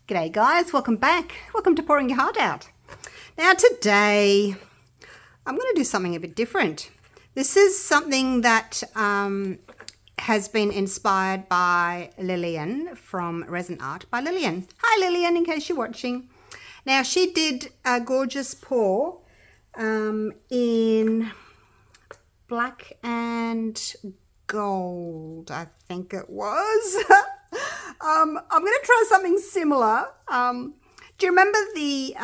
G'day guys, welcome back. Welcome to Pouring Your Heart Out. Now today, I'm going to do something a bit different. This is something that has been inspired by Lillian from Resin Art by Lillian. Hi Lillian, in case you're watching. Now she did a gorgeous pour in black and gold, I think it was. I'm going to try something similar. Do you remember the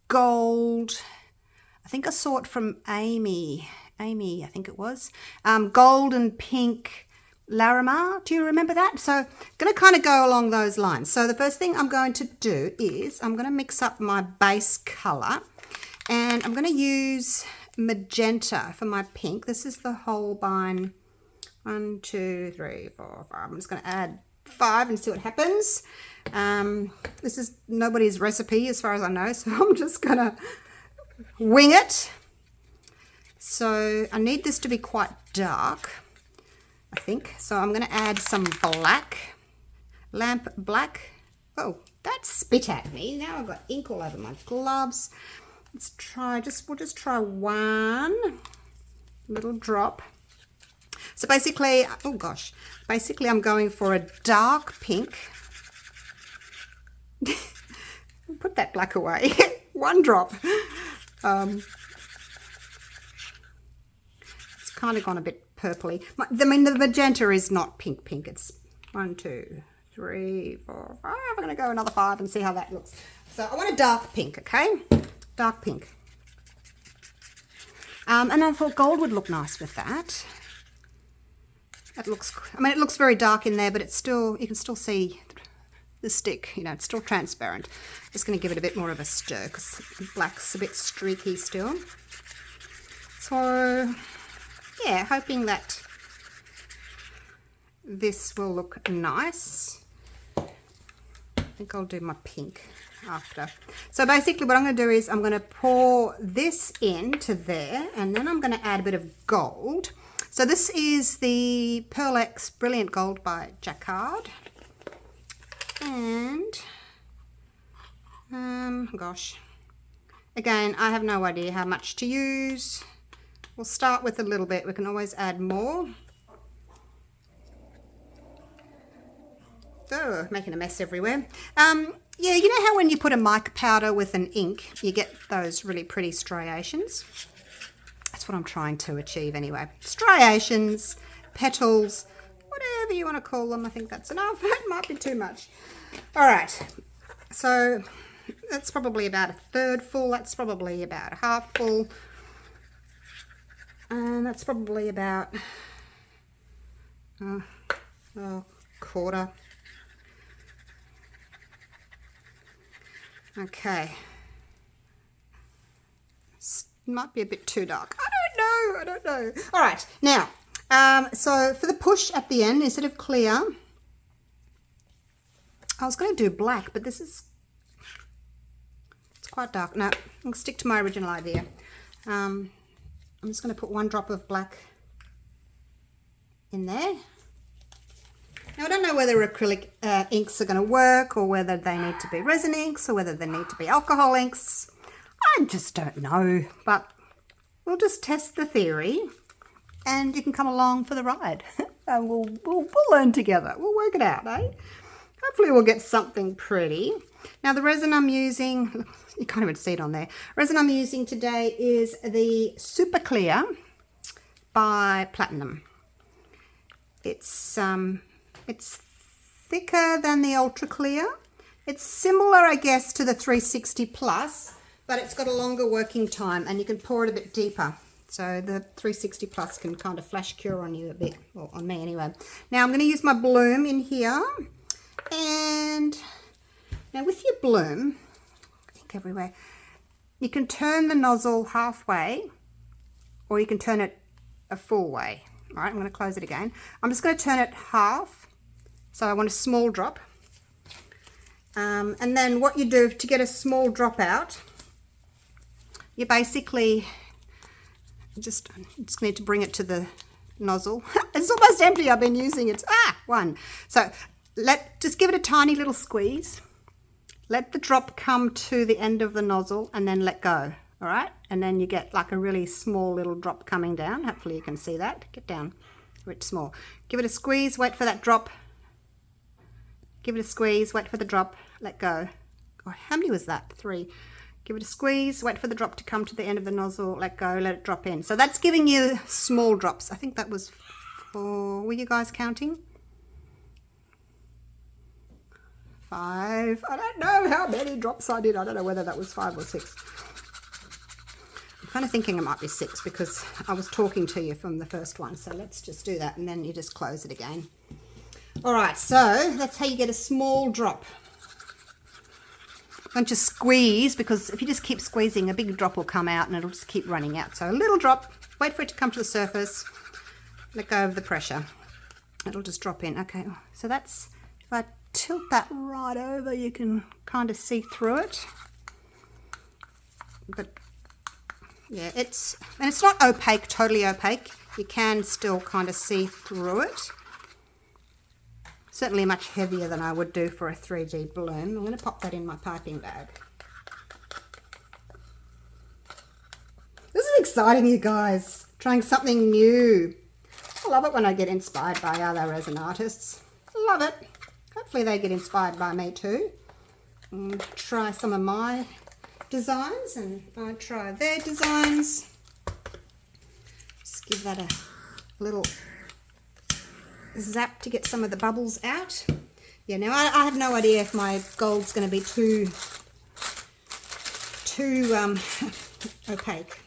gold? I think I saw it from Amy, I think it was. Gold and pink Larimar. Do you remember that? So I'm going to kind of go along those lines. So the first thing I'm going to do is I'm going to mix up my base color, and I'm going to use Magenta for my pink. This is the Holbein 1, 2, 3, 4, 5. I'm just going to add 5 and see what happens. This is nobody's recipe as far as I know, so I'm just going to wing it. So I need this to be quite dark, I think. So I'm going to add some black, lamp black. Oh, that spit at me. Now I've got ink all over my gloves. Let's try, we'll just try one little drop. So basically, oh gosh, basically I'm going for a dark pink. Put that black away. One drop. It's kind of gone a bit purpley. I mean, the magenta is not pink. It's 1, 2, 3, 4, 5. I'm going to go another 5 and see how that looks. So I want a dark pink, okay? Dark pink. And I thought gold would look nice with that. It looks, I mean, it looks very dark in there, but it's still, you can still see the stick, you know, it's still transparent. Just going to give it a bit more of a stir because black's a bit streaky still. So, yeah, hoping that this will look nice. I think I'll do my pink after. So basically what I'm going to do is I'm going to pour this into there, and then I'm going to add a bit of gold. So this is the Pearl X Brilliant Gold by Jacquard. And, gosh, again, I have no idea how much to use. We'll start with a little bit. We can always add more. Oh, making a mess everywhere. Yeah, you know how when you put a mica powder with an ink, you get those really pretty striations? That's what I'm trying to achieve anyway. Striations, petals, whatever you want to call them. I think that's enough. It might be too much. All right. So that's probably about 1/3 full. That's probably about 1/2 full. And that's probably about a 1/4. Okay. Might be a bit too dark. I don't know. All right, now, so for the push at the end, instead of clear, I was going to do black, but this is, it's quite dark. No, I'll stick to my original idea. I'm just going to put 1 drop of black in there. Now, I don't know whether acrylic inks are going to work, or whether they need to be resin inks, or whether they need to be alcohol inks. I just don't know, but we'll just test the theory, and you can come along for the ride, and we'll learn together. We'll work it out, eh? Hopefully we'll get something pretty. Now the resin I'm using, you can't even see it on there. Resin I'm using today is the Super Clear by Platinum. It's thicker than the Ultra Clear. It's similar, I guess, to the 360 Plus. But it's got a longer working time, and you can pour it a bit deeper. So the 360 Plus can kind of flash cure on you a bit, or on me anyway. Now I'm going to use my bloom in here. And now with your bloom, ink everywhere, you can turn the nozzle halfway, or you can turn it a full way. All right, I'm going to close it again. I'm just going to turn it half. So I want a small drop. And then what you do to get a small drop out, you basically just need to bring it to the nozzle. It's almost empty. I've been using it. One. So just give it a tiny little squeeze. Let the drop come to the end of the nozzle and then let go. All right, and then you get like a really small little drop coming down. Hopefully you can see that. Get down, it's small. Give it a squeeze, wait for that drop. Give it a squeeze, wait for the drop, let go. Oh, how many was that? 3. Give it a squeeze, wait for the drop to come to the end of the nozzle, let go, let it drop in. So that's giving you small drops. I think that was 4. Were you guys counting? 5. I don't know how many drops I did. I don't know whether that was 5 or 6. I'm kind of thinking it might be 6 because I was talking to you from the first one. So let's just do that and then you just close it again. All right, so that's how you get a small drop. Don't just squeeze, because if you just keep squeezing, a big drop will come out and it'll just keep running out. So a little drop, wait for it to come to the surface, let go of the pressure. It'll just drop in. Okay, so that's, if I tilt that right over, you can kind of see through it. But yeah, it's not opaque, totally opaque. You can still kind of see through it. Certainly much heavier than I would do for a 3D balloon. I'm going to pop that in my piping bag. This is exciting, you guys. Trying something new. I love it when I get inspired by other resin artists. I love it. Hopefully they get inspired by me too. And try some of my designs and I try their designs. Just give that a little zap to get some of the bubbles out. Yeah, now I have no idea if my gold's going to be too opaque.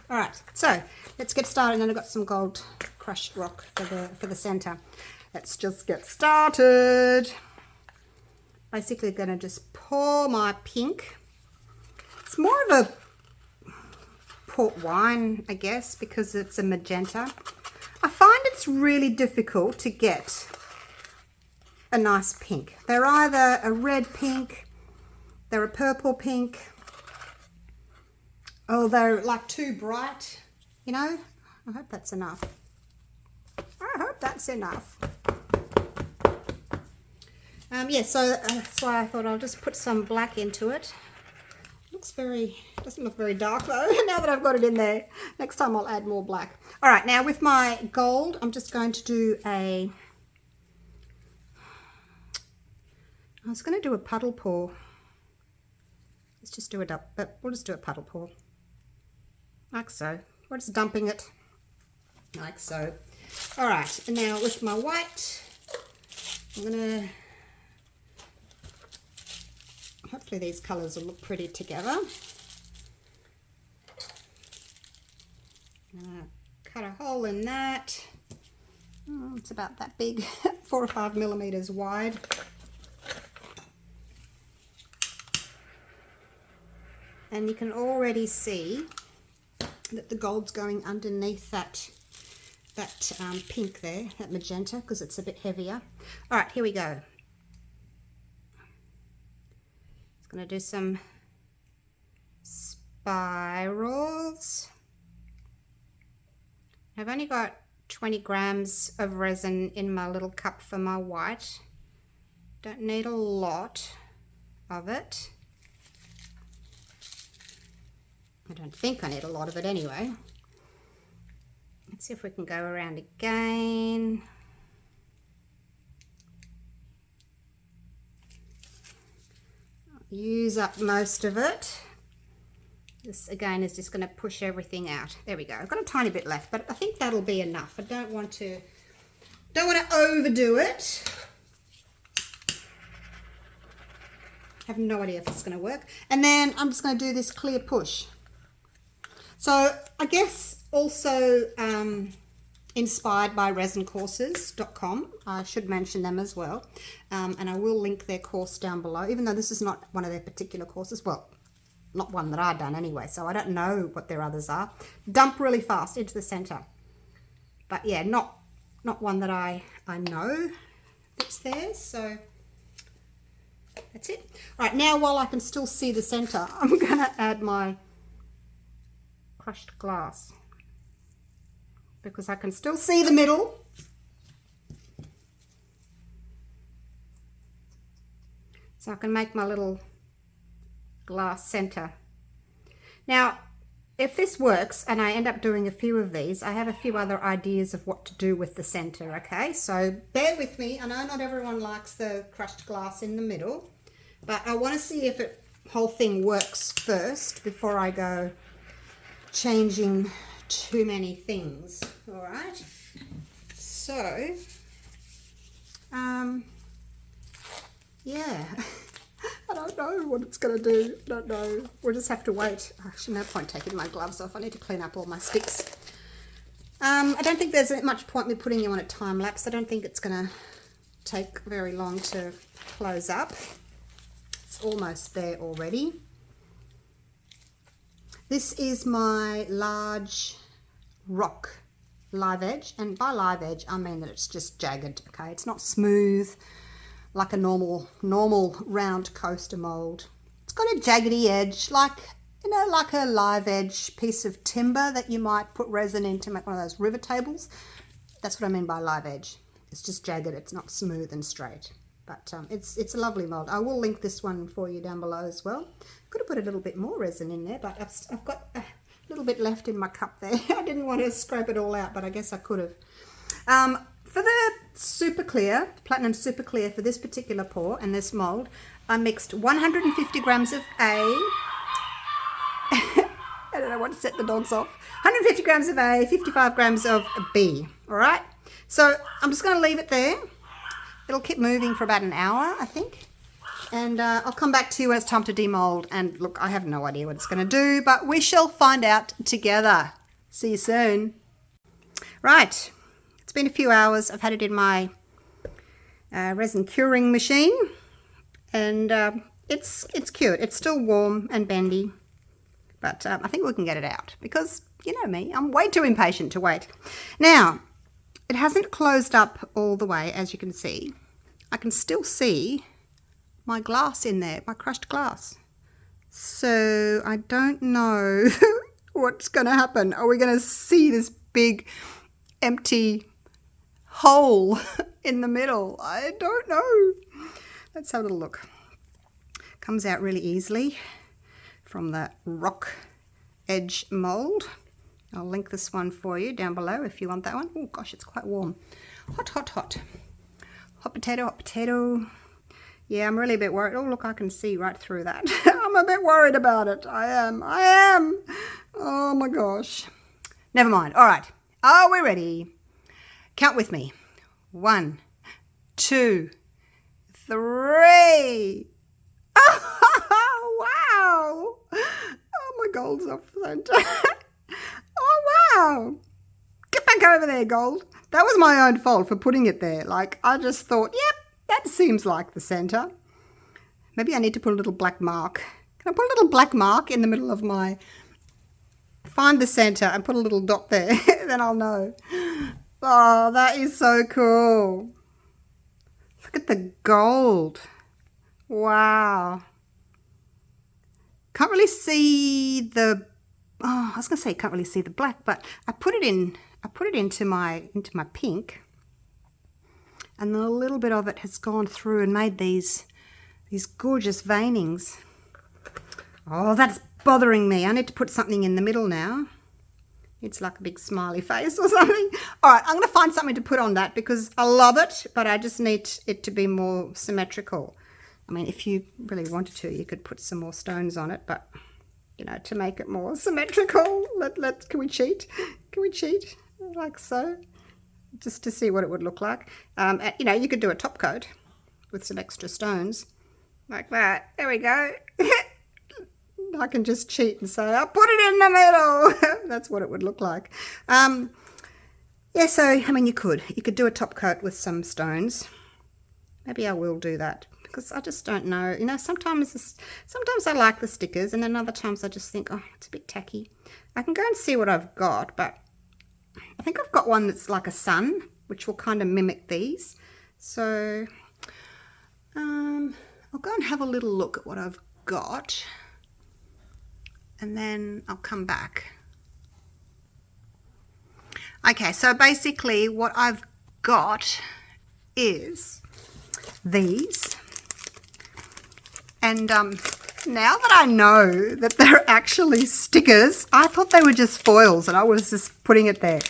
All right, so let's get started. And then I've got some gold crushed rock for the center. Let's just get started. Basically going to just pour my pink. It's more of a port wine, I guess, because it's a magenta. I find it's really difficult to get a nice pink. They're either a red pink, they're a purple pink, or they're like too bright, you know. I hope that's enough. I hope that's enough. Yeah, so that's why I thought I'll just put some black into it. Doesn't look very dark though, now that I've got it in there. Next time I'll add more black. All right, now with my gold, I'm just going to do I was going to do a puddle pour. Let's just do it up, but we'll just do a puddle pour. Like so. We're just dumping it. Like so. All right, and now with my white, I'm going to, hopefully these colours will look pretty together. Cut a hole in that. Oh, it's about that big, 4 or 5 millimeters wide. And you can already see that the gold's going underneath that pink there, that magenta, because it's a bit heavier. All right, here we go. It's going to do some spirals. I've only got 20 grams of resin in my little cup for my white. Don't need a lot of it. I don't think I need a lot of it anyway. Let's see if we can go around again. Use up most of it. This again is just going to push everything out. There we go. I've got a tiny bit left, but I think that'll be enough. I don't want to overdo it. I have no idea if it's going to work. And then I'm just going to do this clear push. So I guess also inspired by resincourses.com. I should mention them as well. And I will link their course down below, even though this is not one of their particular courses. Well, not one that I've done anyway, so I don't know what their others are. Dump really fast into the center. But yeah, not one that I know that's there, so that's it. All right, now while I can still see the center, I'm gonna add my crushed glass because I can still see the middle. so I can make my little glass center. Now, if this works and I end up doing a few of these, I have a few other ideas of what to do with the center, okay? So bear with me. I know not everyone likes the crushed glass in the middle, but I want to see if the whole thing works first before I go changing too many things, all right? So, yeah. I don't know what it's going to do. I don't know. We'll just have to wait. Actually, no point taking my gloves off. I need to clean up all my sticks. I don't think there's much point me putting you on a time lapse. I don't think it's going to take very long to close up. It's almost there already. This is my large rock live edge. And by live edge, I mean that it's just jagged, okay? It's not smooth like a normal round coaster mold. It's got a jaggedy edge, like, you know, like a live edge piece of timber that you might put resin in to make one of those river tables. That's what I mean by live edge. It's just jagged. It's not smooth and straight. But it's a lovely mold. I will link this one for you down below as well. Could have put a little bit more resin in there, but I've got a little bit left in my cup there. I didn't want to scrape it all out, but I guess I could have. For the super clear, platinum super clear for this particular pour and this mold, I mixed 150 grams of A. I don't know what to set the dogs off. 150 grams of A, 55 grams of B. All right. So I'm just going to leave it there. It'll keep moving for about an hour, I think. And I'll come back to you when it's time to demold. And look, I have no idea what it's going to do, but we shall find out together. See you soon. Right. It's been a few hours. I've had it in my resin curing machine, and it's cured. It's still warm and bendy, but I think we can get it out because, you know me, I'm way too impatient to wait. Now, it hasn't closed up all the way, as you can see. I can still see my glass in there, my crushed glass. So I don't know what's going to happen. Are we going to see this big empty hole in the middle? I don't know. Let's have a little look. Comes out really easily from the rock edge mold. I'll link this one for you down below if you want that one. Oh gosh, it's quite warm. Hot, hot, hot. Hot potato, hot potato. Yeah, I'm really a bit worried. Oh look, I can see right through that. I'm a bit worried about it. I am. Oh my gosh. Never mind. All right. Are we ready? Count with me. 1, 2, 3. Oh, wow. Oh, my gold's off center. Oh, wow. Get back over there, gold. That was my own fault for putting it there. Like, I just thought, yep, that seems like the center. Maybe I need to put a little black mark. Can I put a little black mark in the middle of my... Find the center and put a little dot there. Then I'll know. Oh, that is so cool. Look at the gold. Wow. Can't really see the, oh, I was going to say can't really see the black, but I put it into my pink. And then a little bit of it has gone through and made these gorgeous veinings. Oh, that's bothering me. I need to put something in the middle now. It's like a big smiley face or something. All right, I'm going to find something to put on that because I love it, but I just need it to be more symmetrical. I mean, if you really wanted to, you could put some more stones on it, but, you know, to make it more symmetrical, can we cheat? Can we cheat? Like so? Just to see what it would look like. You know, you could do a top coat with some extra stones like that. There we go. I can just cheat and say, I'll put it in the middle. That's what it would look like. Yeah, so, I mean, you could do a top coat with some stones. Maybe I will do that because I just don't know. You know, sometimes I like the stickers and then other times I just think, oh, it's a bit tacky. I can go and see what I've got, but I think I've got one that's like a sun, which will kind of mimic these. So, I'll go and have a little look at what I've got. And then I'll come back. Okay, so basically what I've got is these. And now that I know that they're actually stickers, I thought they were just foils and I was just putting it there.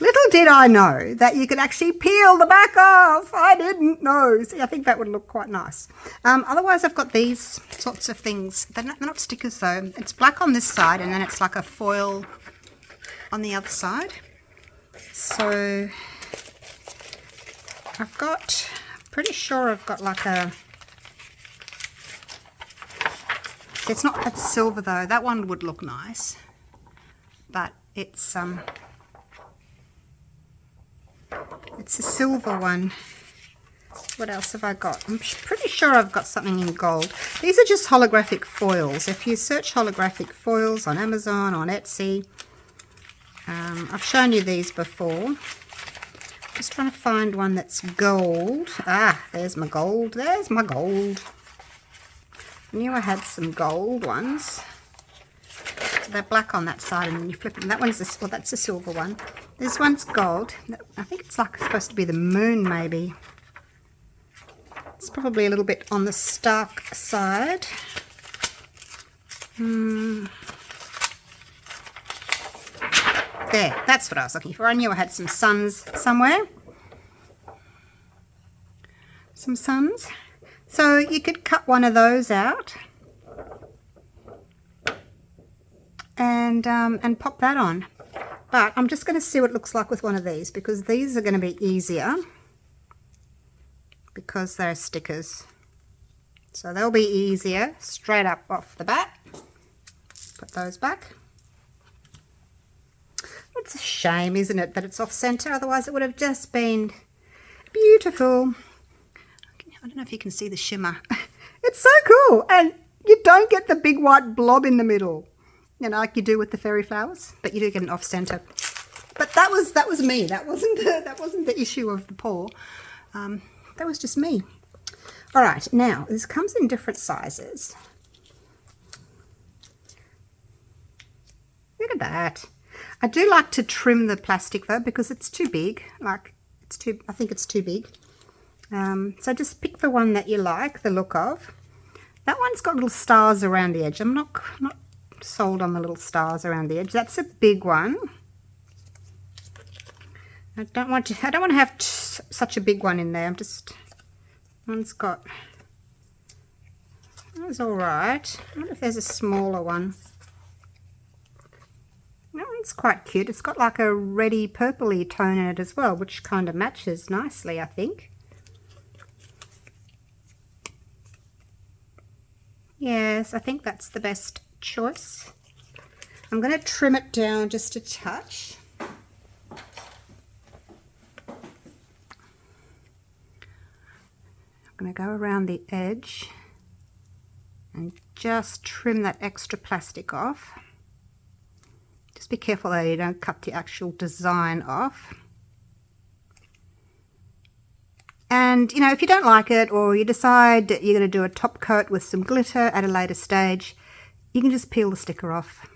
Little did I know that you could actually peel the back off. I didn't know. See, I think that would look quite nice. Otherwise, I've got these sorts of things. They're not stickers though. It's black on this side and then it's like a foil on the other side. So pretty sure I've got like a, it's silver though. That one would look nice, but it's a silver one. What else have I got? I'm pretty sure I've got something in gold. These are just holographic foils. If you search holographic foils on Amazon, on Etsy, I've shown you these before. Just trying to find one that's gold. Ah, there's my gold. There's my gold. I knew I had some gold ones. So they're black on that side, and then you flip them. That one's well, that's a silver one. This one's gold. I think it's like supposed to be the moon, maybe. It's probably a little bit on the stark side. There, that's what I was looking for. I knew I had some suns somewhere. Some suns. So you could cut one of those out and pop that on. But I'm just going to see what it looks like with one of these, because these are going to be easier because they're stickers. So they'll be easier straight up off the bat. Put those back. It's a shame, isn't it, that it's off center? Otherwise it would have just been beautiful. I don't know if you can see the shimmer. It's so cool, and you don't get the big white blob in the middle, you know, like you do with the fairy flowers, but you do get an off center. But that was me. That wasn't the issue of the pour. That was just me. All right, now this comes in different sizes. Look at that. I do like to trim the plastic though, because it's too big. I think it's too big. So just pick the one that you like the look of. That one's got little stars around the edge. I'm not sold on the little stars around the edge. That's a big one. I don't want to have such a big one in there. One's got, that's all right. I wonder if there's a smaller one. That one's quite cute. It's got like a reddy purpley tone in it as well, which kind of matches nicely, I think. Yes, I think that's the best choice. I'm going to trim it down just a touch. I'm going to go around the edge and just trim that extra plastic off. Just be careful that you don't cut the actual design off. And, you know, if you don't like it, or you decide that you're going to do a top coat with some glitter at a later stage, you can just peel the sticker off.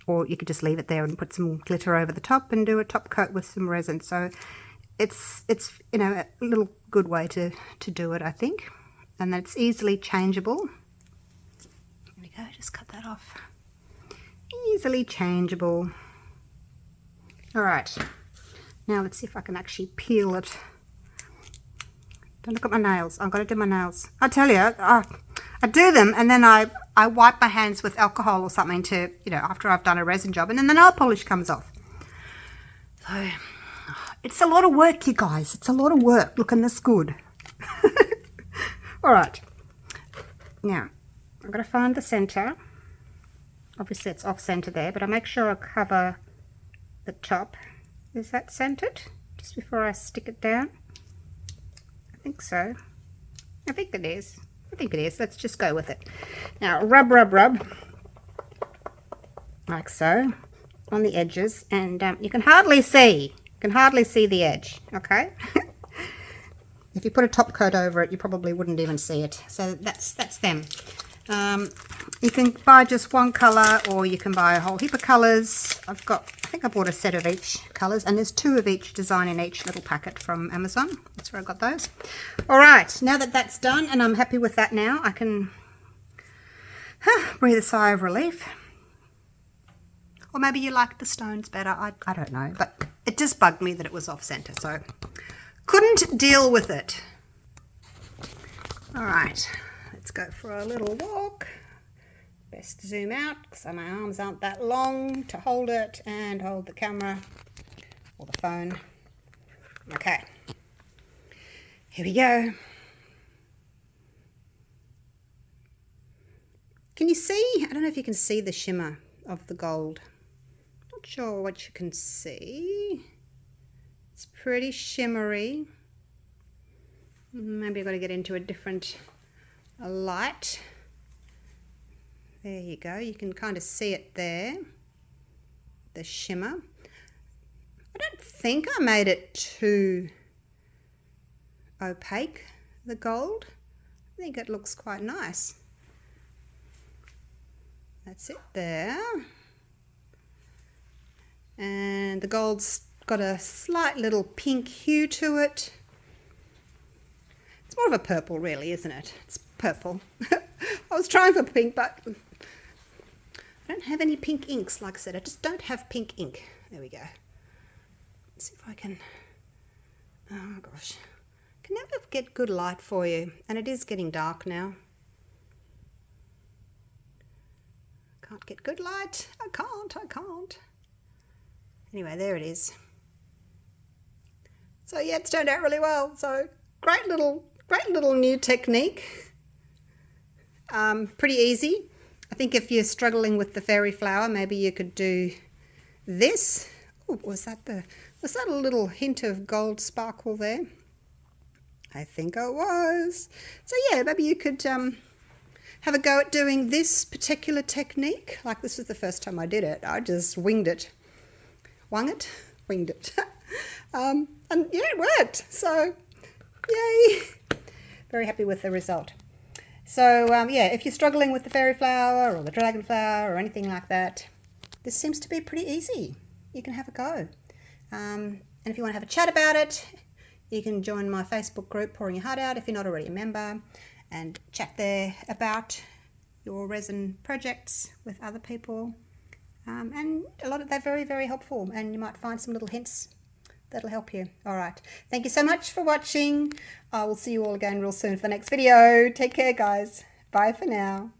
Or you could just leave it there and put some glitter over the top and do a top coat with some resin. So it's you know, a little good way to do it, I think. And that's easily changeable. There we go, just cut that off. Easily changeable. All right, now let's see if I can actually peel it. Don't look at my nails. I've got to do my nails. I tell you, I do them and then I wipe my hands with alcohol or something to, you know, after I've done a resin job, and then the nail polish comes off. So it's a lot of work, you guys. It's a lot of work looking this good. All right. Now, I'm going to find the center. Obviously it's off center there, but I make sure I cover the top. Is that centered? Just before I stick it down. I think so. I think it is. I think it is. Let's just go with it. Now rub, rub, rub. Like so. On the edges. And you can hardly see. You can hardly see the edge. Okay? If you put a top coat over it, you probably wouldn't even see it. So that's them. You can buy just one colour, or you can buy a whole heap of colours. I think I bought a set of each colours, and there's 2 of each design in each little packet from Amazon. That's where I got those. All right, now that that's done and I'm happy with that now, I can breathe a sigh of relief. Or maybe you like the stones better, I don't know, but it just bugged me that it was off centre, so couldn't deal with it. All right, let's go for a little walk. Best to zoom out because my arms aren't that long to hold it and hold the camera or the phone. Okay, here we go. Can you see? I don't know if you can see the shimmer of the gold. Not sure what you can see. It's pretty shimmery. Maybe I've got to get into a different light. There you go. You can kind of see it there. The shimmer. I don't think I made it too opaque, the gold. I think it looks quite nice. That's it there. And the gold's got a slight little pink hue to it. It's more of a purple really, isn't it? It's purple. I was trying for pink, but I don't have any pink inks. Like I said, I just don't have pink ink. There we go. Let's see if I can, oh gosh. I can never get good light for you. And it is getting dark now. Can't get good light. I can't. Anyway, there it is. So yeah, it's turned out really well. So great little new technique. Pretty easy. I think if you're struggling with the fairy flower, maybe you could do this. Ooh, was that a little hint of gold sparkle there? I think it was. So yeah, maybe you could have a go at doing this particular technique. Like this was the first time I did it. I just winged it. Winged it. And yeah, it worked. So yay. Very happy with the result. So yeah, if you're struggling with the fairy flower or the dragon flower or anything like that, this seems to be pretty easy. You can have a go. And if you want to have a chat about it, you can join my Facebook group, Pouring Your Heart Out, if you're not already a member, and chat there about your resin projects with other people. And a lot of they're very, very helpful, and you might find some little hints that'll help you. All right. Thank you so much for watching. I will see you all again real soon for the next video. Take care, guys. Bye for now.